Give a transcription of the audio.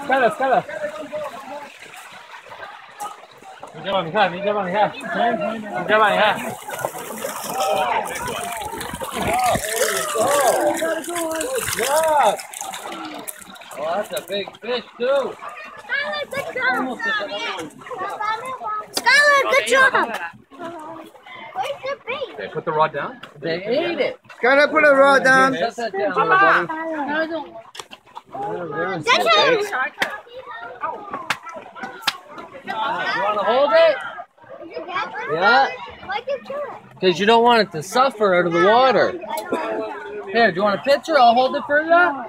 Skyler, Skyler. 你这把你看，你这把你看，你这把你看。Oh, that's a big fish too. Skyler, good job. Skyler, good job. Where's the bait? Okay, put the rod down. They ate it. Gotta put a rod down. Set that down, buddy. That's it. You want to hold it? Yeah. Because you don't want it to suffer out of the water. Here, do you want a picture? I'll hold it for you.